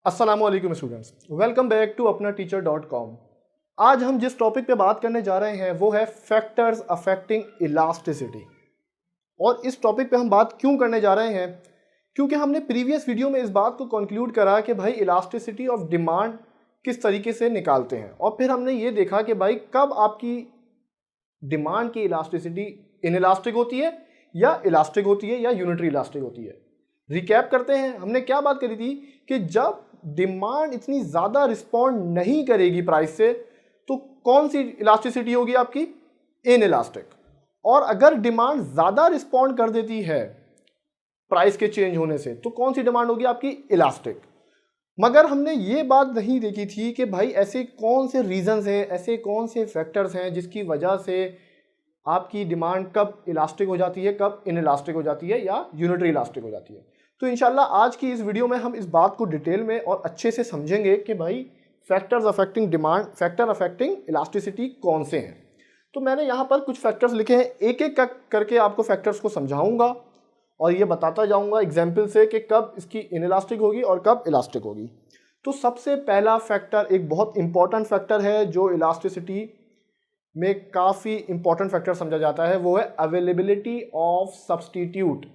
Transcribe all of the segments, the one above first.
अस्सलामुअलैकुम students, welcome back to अपना टीचर.com। आज हम जिस टॉपिक पे बात करने जा रहे हैं वो है फैक्टर्स अफेक्टिंग इलास्टिसिटी। और इस टॉपिक पे हम बात क्यों करने जा रहे हैं, क्योंकि हमने प्रीवियस वीडियो में इस बात को कंक्लूड करा कि भाई इलास्टिसिटी ऑफ डिमांड किस तरीके से निकालते हैं, और फिर हमने ये देखा कि भाई कब आपकी डिमांड की इलास्टिसिटी इनइलास्टिक होती है या इलास्टिक होती है या यूनिटरी इलास्टिक होती है। रिकैप करते हैं, हमने क्या बात करी थी कि जब डिमांड इतनी ज़्यादा रिस्पॉन्ड नहीं करेगी प्राइस से तो कौन सी इलास्टिसिटी होगी आपकी, इनइलास्टिक। और अगर डिमांड ज़्यादा रिस्पॉन्ड कर देती है प्राइस के चेंज होने से तो कौन सी डिमांड होगी आपकी, इलास्टिक। मगर हमने ये बात नहीं देखी थी कि भाई ऐसे कौन से रीजंस हैं, ऐसे कौन से फैक्टर्स हैं जिसकी वजह से आपकी डिमांड कब इलास्टिक हो जाती है, कब इनइलास्टिक हो जाती है या यूनिटरी इलास्टिक हो जाती है। तो इंशाल्लाह आज की इस वीडियो में हम इस बात को डिटेल में और अच्छे से समझेंगे कि भाई factors affecting demand, factor affecting elasticity कौन से हैं। तो मैंने यहाँ पर कुछ फैक्टर्स लिखे हैं, एक एक करके आपको फैक्टर्स को समझाऊंगा और ये बताता जाऊंगा एग्जाम्पल से कि कब इसकी इनइलास्टिक होगी और कब इलास्टिक होगी। तो सबसे पहला फैक्टर एक बहुत इंपॉर्टेंट फैक्टर है जो इलास्टिसिटी में काफ़ी इंपॉर्टेंट फैक्टर समझा जाता है, वो है availability of substitute.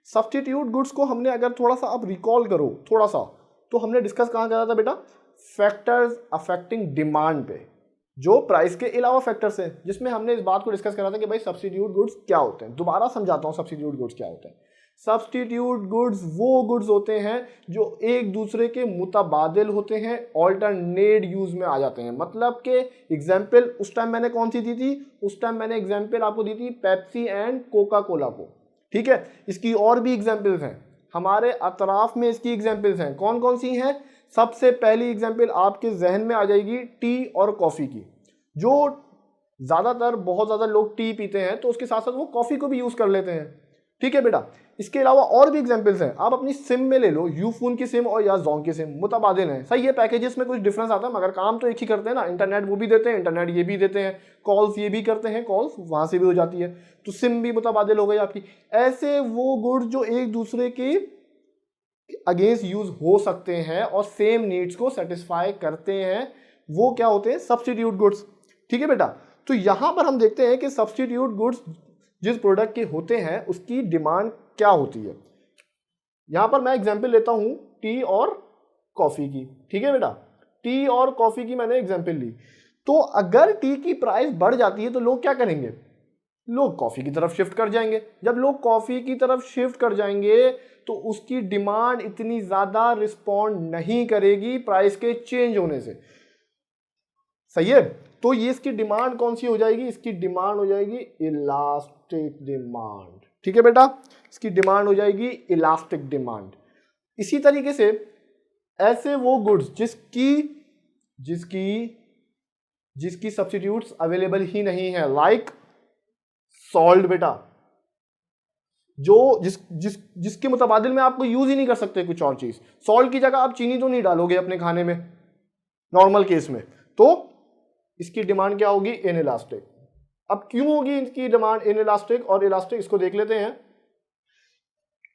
Substitute goods को हमने अगर थोड़ा सा आप रिकॉल करो थोड़ा सा, तो हमने डिस्कस कहाँ करा था बेटा, फैक्टर्स अफेक्टिंग डिमांड पे, जो प्राइस के अलावा फैक्टर्स हैं, जिसमें हमने इस बात को डिस्कस करा था कि भाई सब्सटीट्यूट गुड्स क्या होते हैं। दोबारा समझाता हूँ सब्सटीट्यूट गुड्स क्या होते हैं। सब्सटीट्यूट गुड्स वो गुड्स होते हैं जो एक दूसरे के मुतबादिल होते हैं, ऑल्टरनेट यूज में आ जाते हैं। मतलब कि एग्जाम्पल उस टाइम मैंने कौन सी दी थी, उस टाइम मैंने एग्जाम्पल आपको दी थी पेप्सी एंड कोका कोला को, ठीक है। इसकी और भी एग्जाम्पल्स हैं, हमारे अतराफ में इसकी एग्जाम्पल्स हैं। कौन कौन सी हैं, सबसे पहली एग्जाम्पल आपके जहन में आ जाएगी टी और कॉफ़ी की। जो ज़्यादातर बहुत ज़्यादा लोग टी पीते हैं तो उसके साथ साथ वो कॉफ़ी को भी यूज़ कर लेते हैं, ठीक है बेटा। इसके अलावा और भी एग्जाम्पल्स हैं, आप अपनी सिम में ले लो, यूफोन की सिम और या जोंग की सिम, मुतबादिल हैं, सही है। पैकेजेस में कुछ डिफरेंस आता है मगर काम तो एक ही करते हैं ना, इंटरनेट वो भी देते हैं, इंटरनेट ये भी देते हैं, कॉल्स ये भी करते हैं, कॉल्स वहाँ से भी हो जाती है, तो सिम भी मुतबादिल हो गई आपकी। ऐसे वो गुड्स जो एक दूसरे के अगेंस्ट यूज हो सकते हैं और सेम नीड्स को सेटिस्फाई करते हैं, वो क्या होते हैं, सब्सटीट्यूट गुड्स, ठीक है बेटा। तो यहां पर हम देखते हैं कि सब्सटीट्यूट गुड्स जिस प्रोडक्ट के होते हैं उसकी डिमांड क्या होती है। यहां पर मैं एग्जांपल लेता हूं टी और कॉफी की, ठीक है बेटा। टी और कॉफी की मैंने एग्जांपल ली, तो अगर टी की प्राइस बढ़ जाती है तो लोग क्या करेंगे, लोग कॉफी की तरफ शिफ्ट कर जाएंगे। जब लोग कॉफी की तरफ शिफ्ट कर जाएंगे तो उसकी डिमांड इतनी ज्यादा रिस्पॉन्ड नहीं करेगी प्राइस के चेंज होने से, सही है। तो ये इसकी डिमांड कौन सी हो जाएगी, इसकी डिमांड हो जाएगी इलास्टिक डिमांड, ठीक है बेटा। इसकी डिमांड हो जाएगी इलास्टिक डिमांड। इसी तरीके से ऐसे वो गुड्स जिसकी जिसकी जिसकी सब्स्टिट्यूट्स अवेलेबल ही नहीं है, लाइक सॉल्ट बेटा, जो जिसके मुताबिल में आपको यूज ही नहीं कर सकते कुछ और चीज। सॉल्ट की जगह आप चीनी तो नहीं डालोगे अपने खाने में नॉर्मल केस में, तो इसकी डिमांड क्या होगी, इनइलास्टिक। अब क्यों होगी इसकी डिमांड इनइलास्टिक और इलास्टिक, इसको देख लेते हैं।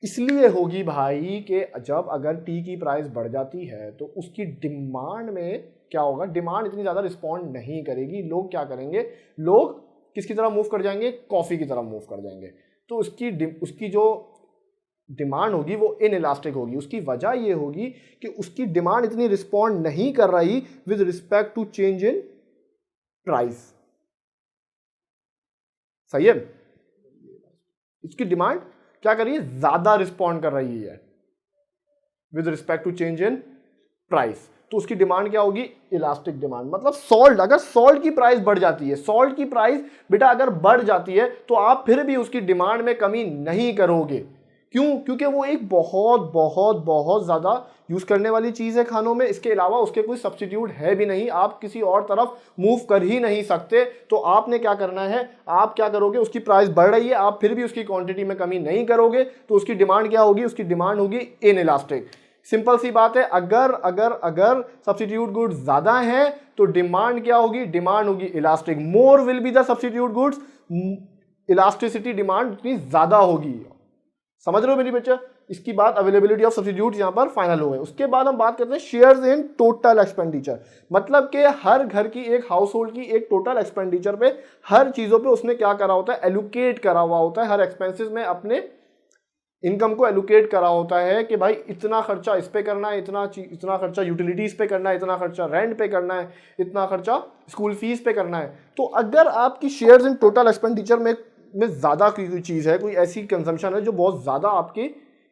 इसलिए होगी भाई कि जब अगर टी की प्राइस बढ़ जाती है तो उसकी डिमांड में क्या होगा, डिमांड इतनी ज्यादा रिस्पॉन्ड नहीं करेगी। लोग क्या करेंगे, लोग किसकी तरफ मूव कर जाएंगे, कॉफी की तरफ मूव कर जाएंगे। तो उसकी जो डिमांड होगी वो इनइलास्टिक होगी। उसकी वजह ये होगी कि उसकी डिमांड इतनी रिस्पॉन्ड नहीं कर रही with respect to change in price, सही है। इसकी डिमांड क्या कर रही है, ज्यादा रिस्पॉन्ड कर रही है with respect to change in price, तो उसकी डिमांड क्या होगी, इलास्टिक डिमांड। मतलब सॉल्ट, अगर सॉल्ट की प्राइस बढ़ जाती है, सॉल्ट की प्राइस बेटा अगर बढ़ जाती है तो आप फिर भी उसकी डिमांड में कमी नहीं करोगे। क्यों, क्योंकि वो एक बहुत बहुत बहुत ज्यादा यूज करने वाली चीज है खानों में। इसके अलावा उसके कोई सब्स्टिट्यूट है भी नहीं, आप किसी और तरफ मूव कर ही नहीं सकते। तो आपने क्या करना है, आप क्या करोगे, उसकी प्राइस बढ़ रही है, आप फिर भी उसकी क्वांटिटी में कमी नहीं करोगे, तो उसकी डिमांड क्या होगी, उसकी डिमांड होगी इनइलास्टिक। सिंपल सी बात है, अगर अगर अगर सब्स्टिट्यूट गुड्स ज्यादा हैं तो डिमांड क्या होगी, डिमांड होगी elastic. More will be the substitute goods, elasticity demand उतनी ज्यादा होगी। समझ रहे हो मेरी बच्चा? इसकी बात अवेलेबिलिटी ऑफ सब्स्टिट्यूट यहाँ पर फाइनल हो गए। उसके बाद हम बात करते हैं शेयर्स इन टोटल एक्सपेंडिचर, मतलब कि हर घर की, एक हाउस होल्ड की एक टोटल एक्सपेंडिचर पे, हर चीज़ों पे उसने क्या करा होता है, एलोकेट करा हुआ होता है, हर एक्सपेंसेस में अपने इनकम को एलोकेट करा होता है कि भाई इतना खर्चा इस पे करना है, इतना खर्चा यूटिलिटीज़ पे करना है, इतना खर्चा रेंट पे करना है, इतना खर्चा स्कूल फीस पे करना है। तो अगर आपकी शेयर्स इन टोटल एक्सपेंडिचर में ज़्यादा कोई चीज़ है, कोई ऐसी कंजम्पशन है जो बहुत ज़्यादा आपकी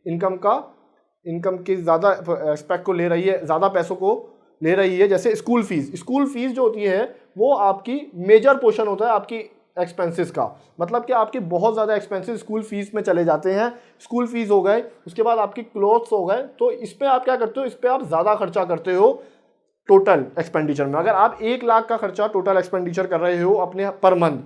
इनकम के ज़्यादा एस्पेक्ट को ले रही है, ज़्यादा पैसों को ले रही है, जैसे स्कूल फीस जो होती है वो आपकी मेजर पोर्शन होता है आपकी एक्सपेंसेस का, मतलब कि आपके बहुत ज़्यादा एक्सपेंसेस स्कूल फीस में चले जाते हैं। स्कूल फीस हो गए, उसके बाद आपकी क्लोथ्स हो गए, तो इस पर आप क्या करते हो, इस पर आप ज़्यादा खर्चा करते हो टोटल एक्सपेंडिचर में। अगर आप 1 लाख का खर्चा टोटल एक्सपेंडिचर कर रहे हो अपने पर मंथ,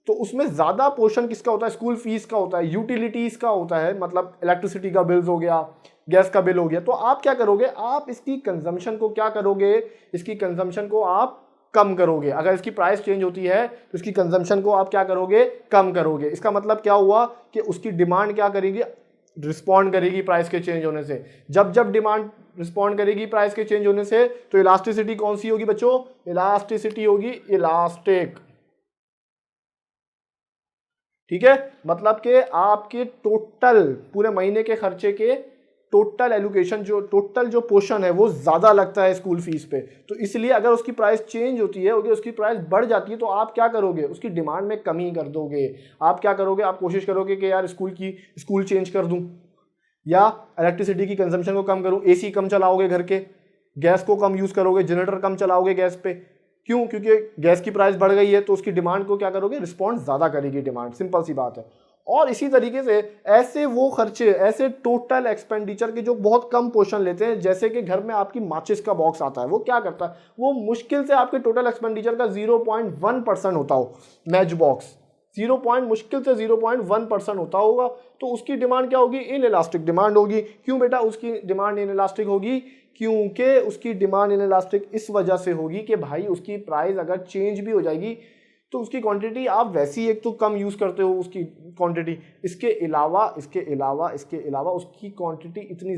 तो उसमें ज़्यादा पोर्शन किसका होता है, स्कूल फीस का होता है, यूटिलिटीज़ का होता है, मतलब इलेक्ट्रिसिटी का बिल्स हो गया, गैस का बिल हो गया। तो आप क्या करोगे, आप इसकी कंजम्पशन को क्या करोगे, इसकी कंजम्पशन को आप कम करोगे। अगर इसकी प्राइस चेंज होती है तो इसकी कंजम्पशन को आप क्या करोगे, कम करोगे। इसका मतलब क्या हुआ कि उसकी डिमांड क्या करेगी, रिस्पॉन्ड करेगी प्राइस के चेंज होने से। जब जब डिमांड रिस्पॉन्ड करेगी प्राइस के चेंज होने से, तो इलास्टिसिटी कौन सी होगी बच्चों, इलास्टिसिटी होगी इलास्टिक। ठीक है, मतलब कि आपके टोटल पूरे महीने के खर्चे के टोटल एलोकेशन, जो पोर्शन है वो ज़्यादा लगता है स्कूल फीस पे। तो इसलिए अगर उसकी प्राइस चेंज होती है, उसकी प्राइस बढ़ जाती है, तो आप क्या करोगे, उसकी डिमांड में कमी कर दोगे। आप क्या करोगे, आप कोशिश करोगे कि यार स्कूल चेंज कर दूं, या इलेक्ट्रिसिटी की कंजम्पशन को कम करूं, एसी कम चलाओगे घर के, गैस को कम यूज़ करोगे, जनरेटर कम चलाओगे गैस पे। क्यों? क्योंकि गैस की प्राइस बढ़ गई है, तो उसकी डिमांड को क्या करोगे, रिस्पॉन्स ज़्यादा करेगी डिमांड, सिंपल सी बात है। और इसी तरीके से ऐसे वो खर्चे, ऐसे टोटल एक्सपेंडिचर के जो बहुत कम पोर्शन लेते हैं, जैसे कि घर में आपकी माचिस का बॉक्स आता है, वो क्या करता है, वो मुश्किल से आपके टोटल एक्सपेंडिचर का 0.1% होता हो। मैच बॉक्स मुश्किल से 0.1% होता होगा, तो उसकी डिमांड क्या होगी, इन इलास्टिक डिमांड होगी। क्यों बेटा उसकी डिमांड इन इलास्टिक होगी, क्योंकि उसकी डिमांड इन इलास्टिक इस वजह से होगी कि भाई उसकी प्राइस अगर चेंज भी हो जाएगी तो उसकी क्वांटिटी आप वैसी एक तो कम यूज़ करते हो उसकी क्वांटिटी, इसके अलावा उसकी क्वांटिटी इतनी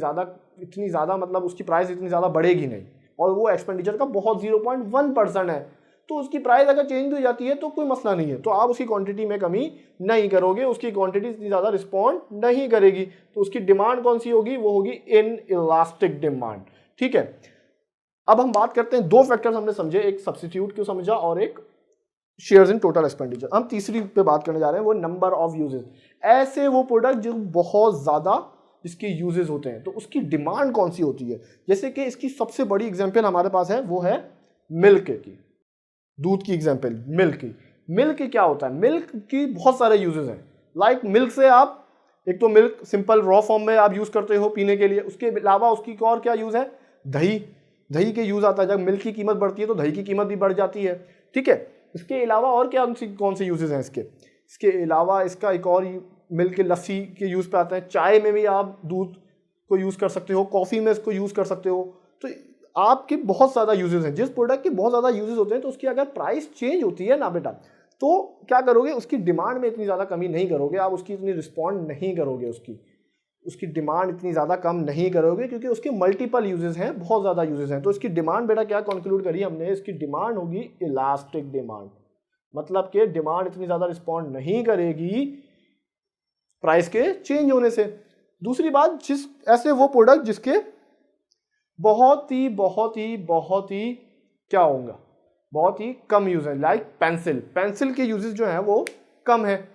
ज़्यादा मतलब उसकी प्राइस इतनी ज़्यादा बढ़ेगी नहीं, और वो एक्सपेंडिचर का बहुत 0.1% है। तो उसकी प्राइस अगर चेंज हो जाती है तो कोई मसला नहीं है, तो आप उसकी क्वांटिटी में कमी नहीं करोगे, उसकी क्वांटिटी इतनी ज़्यादा रिस्पॉन्ड नहीं करेगी, तो उसकी डिमांड कौन सी होगी, वो होगी इन इलास्टिक डिमांड। ठीक है, अब हम बात करते हैं, 2 फैक्टर्स हमने समझे, एक सब्स्टिट्यूट क्यों समझा और एक शेयर्स इन टोटल एक्सपेंडिचर। हम तीसरी पे बात करने जा रहे हैं, वो नंबर ऑफ यूजेस। ऐसे वो प्रोडक्ट जो बहुत ज़्यादा जिसके यूजेस होते हैं, तो उसकी डिमांड कौन सी होती है। जैसे कि इसकी सबसे बड़ी एग्जांपल हमारे पास है, वो है मिल्क की, दूध की एग्जांपल, मिल्क क्या होता है, मिल्क की बहुत सारे यूजेस हैं। लाइक मिल्क से आप, एक तो मिल्क सिंपल रॉ फॉर्म में आप यूज़ करते हो पीने के लिए, उसके अलावा उसकी और क्या यूज़ है, दही के यूज़ आता है। जब मिल्क की कीमत बढ़ती है तो दही की कीमत भी बढ़ जाती है। ठीक है, इसके अलावा और क्या कौन से यूजेस हैं इसके अलावा, इसका एक और मिल्क के लस्सी के यूज़ पे आता है, चाय में भी आप दूध को यूज़ कर सकते हो, कॉफ़ी में इसको यूज़ कर सकते हो। तो आपके बहुत ज़्यादा यूजेस हैं। जिस प्रोडक्ट के बहुत ज़्यादा यूजेस होते हैं, तो उसकी अगर प्राइस चेंज होती है ना बेटा, तो क्या करोगे, उसकी डिमांड में इतनी ज़्यादा कमी नहीं करोगे, आप उसकी इतनी रिस्पॉन्ड नहीं करोगे, उसकी डिमांड इतनी ज़्यादा कम नहीं करोगे, क्योंकि उसके मल्टीपल यूजेस हैं, बहुत ज़्यादा यूजेस हैं। तो इसकी डिमांड बेटा क्या कंक्लूड करी हमने, इसकी डिमांड होगी इलास्टिक डिमांड, मतलब कि डिमांड इतनी ज़्यादा रिस्पॉन्ड नहीं करेगी प्राइस के चेंज होने से। दूसरी बात, ऐसे वो प्रोडक्ट जिसके बहुत ही क्या होगा, बहुत ही कम यूज है। लाइक पेंसिल के यूजेस जो हैं वो कम है,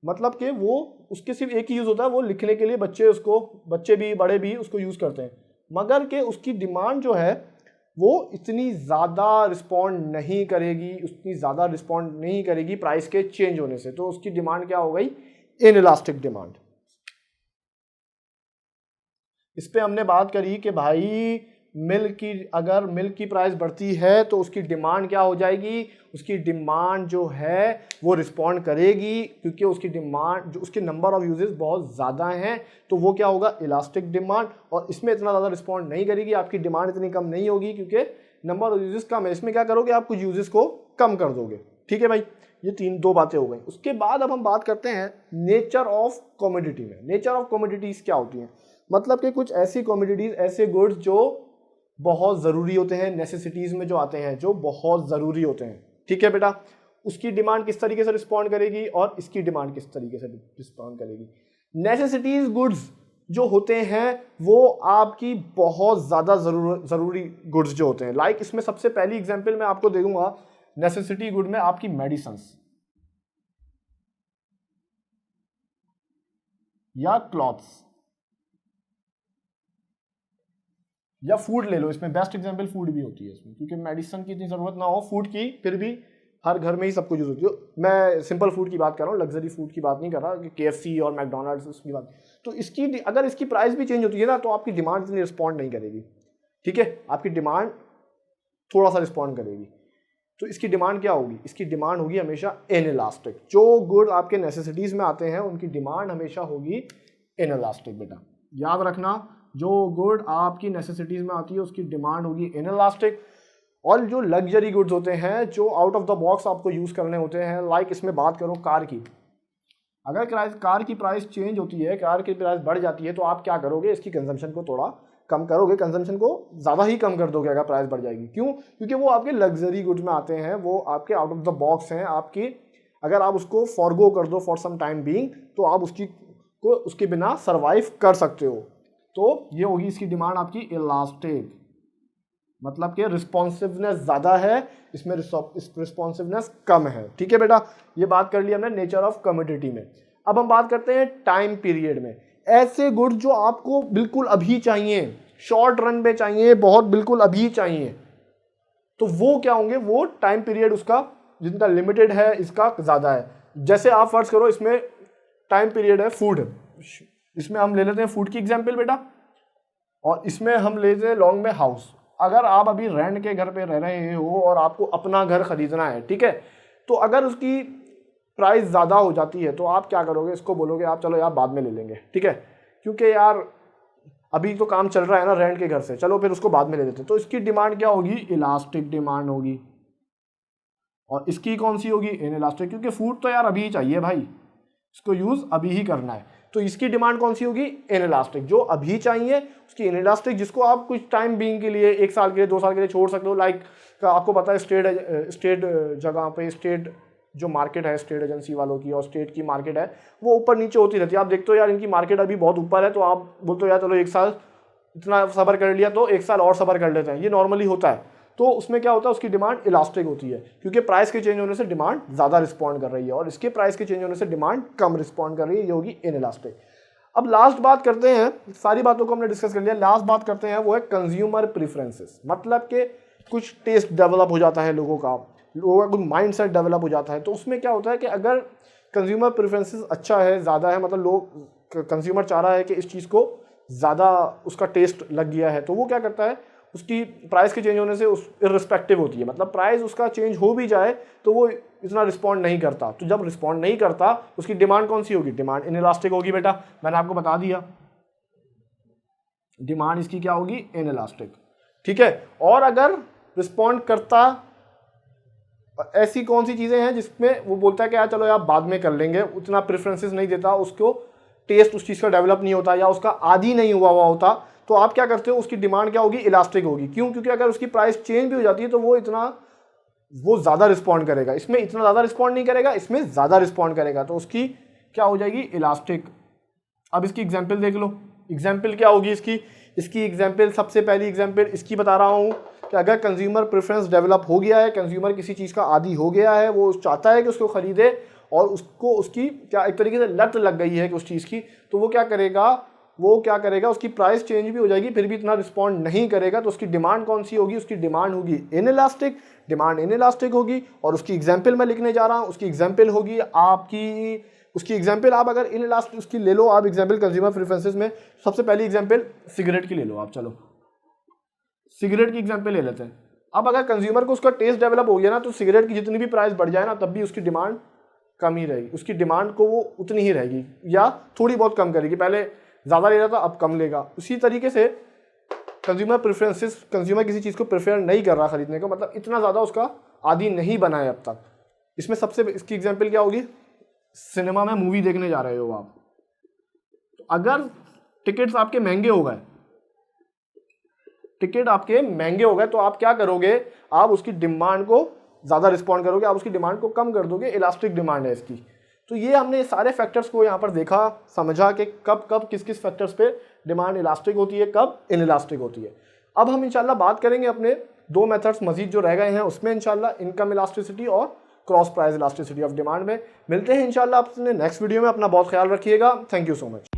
मतलब कि वो उसके सिर्फ एक ही यूज़ होता है, वो लिखने के लिए बच्चे भी बड़े भी उसको यूज़ करते हैं, मगर कि उसकी डिमांड जो है वो इतनी ज़्यादा रिस्पॉन्ड नहीं करेगी प्राइस के चेंज होने से। तो उसकी डिमांड क्या हो गई, इनइलास्टिक डिमांड। इस पे हमने बात करी कि भाई अगर मिल्क की प्राइस बढ़ती है तो उसकी डिमांड क्या हो जाएगी, उसकी डिमांड जो है वो रिस्पॉन्ड करेगी, क्योंकि उसकी डिमांड जो उसके नंबर ऑफ यूजेस बहुत ज़्यादा हैं, तो वो क्या होगा, इलास्टिक डिमांड। और इसमें इतना ज़्यादा रिस्पॉन्ड नहीं करेगी, आपकी डिमांड इतनी कम नहीं होगी, क्योंकि नंबर ऑफ यूजेस कम है। इसमें क्या करोगे, आप कुछ यूजेस को कम कर दोगे। ठीक है भाई, ये दो बातें हो गई। उसके बाद अब हम बात करते हैं नेचर ऑफ कमोडिटी में। नेचर ऑफ कमोडिटीज़ क्या होती हैं, मतलब कि कुछ ऐसी कमोडिटीज़, ऐसे गुड्स जो बहुत ज़रूरी होते हैं, नेसेसिटीज़ में जो आते हैं, जो बहुत ज़रूरी होते हैं, ठीक है बेटा, उसकी डिमांड किस तरीके से रिस्पॉन्ड करेगी और इसकी डिमांड किस तरीके से रिस्पॉन्ड करेगी। नेसेसिटीज़ गुड्स जो होते हैं वो आपकी बहुत ज़्यादा ज़रूरी गुड्स जो होते हैं, लाइक इसमें सबसे पहली एग्जांपल मैं आपको दे दूंगा नेसेसिटी गुड में आपकी मेडिसिन्स या क्लॉथ्स या फूड ले लो, इसमें बेस्ट एग्जांपल फूड भी होती है इसमें, क्योंकि मेडिसिन की इतनी ज़रूरत ना हो फूड की, फिर भी हर घर में ही सब कुछ यूज़ होती है। मैं सिंपल फूड की बात कर रहा हूँ, लग्जरी फूड की बात नहीं कर रहा कि KFC और मैकडोनल्ड्स उसकी बात। तो इसकी अगर इसकी प्राइस भी चेंज होती है ना तो आपकी डिमांड इतनी रिस्पॉन्ड नहीं करेगी, ठीक है, आपकी डिमांड थोड़ा सा रिस्पॉन्ड करेगी। तो इसकी डिमांड क्या होगी, इसकी डिमांड होगी हमेशा इनइलास्टिक। जो गुड आपके नेसेसिटीज़ में आते हैं उनकी डिमांड हमेशा होगी इनइलास्टिक। बेटा याद रखना, जो गुड आपकी नेसेसिटीज़ में आती है उसकी डिमांड होगी इनइलास्टिक। और जो लग्जरी गुड्स होते हैं जो आउट ऑफ द बॉक्स आपको यूज़ करने होते हैं, लाइक इसमें बात करूँ कार की, अगर कार की प्राइस चेंज होती है, कार की प्राइस बढ़ जाती है, तो आप क्या करोगे, इसकी कंजम्पशन को थोड़ा कम करोगे, कंजम्पशन को ज़्यादा ही कम कर दोगे अगर प्राइस बढ़ जाएगी। क्यों, क्योंकि वो आपके लग्जरी गुड्स में आते हैं, वो आपके आउट ऑफ द बॉक्स हैं आपकी। अगर आप उसको फॉरगो कर दो फॉर सम टाइम बीइंग तो आप उसके बिना सर्वाइव कर सकते हो। तो ये होगी इसकी डिमांड आपकी इलास्टिक, मतलब कि रिस्पॉन्सिवनेस ज़्यादा है, इसमें रिस्पॉन्सिवनेस कम है, ठीक है बेटा। ये बात कर ली हमने नेचर ऑफ कमोडिटी में। अब हम बात करते हैं टाइम पीरियड में। ऐसे गुड्स जो आपको बिल्कुल अभी चाहिए, शॉर्ट रन पे चाहिए, बहुत बिल्कुल अभी चाहिए, तो वो क्या होंगे, वो टाइम पीरियड उसका जितना लिमिटेड है इसका ज़्यादा है। जैसे आप फर्ज करो इसमें टाइम पीरियड है फूड, इसमें हम ले लेते हैं फूड की एग्जाम्पल बेटा, और इसमें हम ले लेते हैं लॉन्ग में हाउस। अगर आप अभी रेंट के घर पे रह रहे हो और आपको अपना घर खरीदना है, ठीक है, तो अगर उसकी प्राइस ज़्यादा हो जाती है तो आप क्या करोगे, इसको बोलोगे आप चलो यार बाद में ले लेंगे, ठीक है, क्योंकि यार अभी तो काम चल रहा है ना रेंट के घर से, चलो फिर उसको बाद में ले लेते। तो इसकी डिमांड क्या होगी, इलास्टिक डिमांड होगी। और इसकी कौन सी होगी, इनइलास्टिक, क्योंकि फूड तो यार अभी ही चाहिए भाई, इसको यूज़ अभी ही करना है। तो इसकी डिमांड कौन सी होगी, इनइलास्टिक, जो अभी चाहिए उसकी इनइलास्टिक, जिसको आप कुछ टाइम बीइंग के लिए 1 साल के लिए 2 साल के लिए छोड़ सकते हो। लाइक आपको पता है स्टेट जगह पे स्टेट जो मार्केट है स्टेट एजेंसी वालों की और स्टेट की मार्केट है वो ऊपर नीचे होती रहती है। आप देखते हो यार इनकी मार्केट अभी बहुत ऊपर है, तो आप बोलते हो यार चलो 1 साल इतना सब्र कर लिया तो 1 साल और सब्र कर लेते हैं, ये नॉर्मली होता है। तो उसमें क्या होता है, उसकी डिमांड इलास्टिक होती है, क्योंकि प्राइस के चेंज होने से डिमांड ज़्यादा रिस्पॉन्ड कर रही है और इसके प्राइस के चेंज होने से डिमांड कम रिस्पॉन्ड कर रही है, ये होगी इनइलास्टिक। अब लास्ट बात करते हैं, सारी बातों को हमने डिस्कस कर लिया, लास्ट बात करते हैं वो है कंज्यूमर प्रेफरेंसेस। मतलब कि कुछ टेस्ट डेवलप हो जाता है लोगों का कुछ माइंड सेट डेवलप हो जाता है। तो उसमें क्या होता है कि अगर कंज्यूमर प्रेफरेंसेस अच्छा है, ज़्यादा है, मतलब लोग कंज्यूमर चाह रहा है कि इस चीज़ को ज़्यादा उसका टेस्ट लग गया है, तो वो क्या करता है, उसकी प्राइस के चेंज होने से उस इर्रिस्पेक्टिव होती है, मतलब प्राइस उसका चेंज हो भी जाए तो वो इतना रिस्पॉन्ड नहीं करता। तो जब रिस्पॉन्ड नहीं करता उसकी डिमांड कौन सी होगी, डिमांड इनइलास्टिक होगी बेटा, मैंने आपको बता दिया डिमांड इसकी क्या होगी, इनइलास्टिक, ठीक है। और अगर रिस्पॉन्ड करता, ऐसी कौन सी चीज़ें हैं जिसमें वो बोलता है कि यार चलो यार बाद में कर लेंगे, उतना प्रेफरेंसेस नहीं देता, उसको टेस्ट उस चीज़ का डेवलप नहीं होता या उसका आदी नहीं हुआ होता, तो आप क्या करते हो, उसकी डिमांड क्या होगी, इलास्टिक होगी। क्यों, क्योंकि अगर उसकी प्राइस चेंज भी हो जाती है तो वो ज़्यादा रिस्पॉन्ड करेगा, इसमें इतना ज़्यादा रिस्पॉन्ड नहीं करेगा, इसमें ज़्यादा रिस्पॉन्ड करेगा, तो उसकी क्या हो जाएगी, इलास्टिक। अब इसकी एग्जाम्पल देख लो, एग्जाम्पल क्या होगी इसकी एग्जाम्पल, सबसे पहली एग्जाम्पल इसकी बता रहा हूँ कि अगर कंज्यूमर प्रेफरेंस डेवलप हो गया है, कंज्यूमर किसी चीज़ का आदी हो गया है, वो चाहता है कि उसको खरीदे और उसको उसकी क्या एक तरीके से लत लग गई है कि उस चीज़ की, तो वो क्या करेगा, उसकी प्राइस चेंज भी हो जाएगी फिर भी इतना रिस्पॉन्ड नहीं करेगा, तो उसकी डिमांड कौन सी होगी, उसकी डिमांड होगी इनइलास्टिक, डिमांड इनइलास्टिक होगी। और उसकी एग्जाम्पल मैं लिखने जा रहा हूँ, उसकी एग्जाम्पल होगी आपकी, उसकी एग्जाम्पल आप अगर इनइलास्टिक उसकी ले लो आप एग्जाम्पल कंज्यूमर प्रेफरेंसेस में, सबसे पहली एग्जाम्पल सिगरेट की ले लो आप, चलो सिगरेट की एग्जाम्पल ले लेते हैं। अब अगर कंज्यूमर को उसका टेस्ट डेवलप हो गया ना, तो सिगरेट की जितनी भी प्राइस बढ़ जाए ना तब भी उसकी डिमांड कम ही रहेगी, उसकी डिमांड को वो उतनी ही रहेगी या थोड़ी बहुत कम करेगी, पहले ज़्यादा ले रहा था अब कम लेगा। उसी तरीके से कंज्यूमर प्रेफरेंसेस, कंज्यूमर किसी चीज़ को प्रेफर नहीं कर रहा खरीदने को, मतलब इतना ज़्यादा उसका आदी नहीं बना है अब तक, इसमें सबसे इसकी एग्जांपल क्या होगी, सिनेमा में मूवी देखने जा रहे हो आप, तो अगर टिकट आपके महंगे हो गए तो आप क्या करोगे, आप उसकी डिमांड को ज़्यादा रिस्पॉन्ड करोगे, आप उसकी डिमांड को कम कर दोगे, इलास्टिक डिमांड है इसकी। तो ये हमने सारे फैक्टर्स को यहाँ पर देखा, समझा कि कब कब किस किस फैक्टर्स पे डिमांड इलास्टिक होती है, कब इनइलास्टिक होती है। अब हम इंशाल्लाह बात करेंगे अपने 2 मेथड्स मजीद जो रह गए हैं उसमें, इंशाल्लाह इनकम इलास्टिसिटी और cross price elasticity of demand में। मिलते हैं इंशाल्लाह अपने नेक्स्ट वीडियो में। अपना बहुत ख्याल रखिएगा। Thank you so much.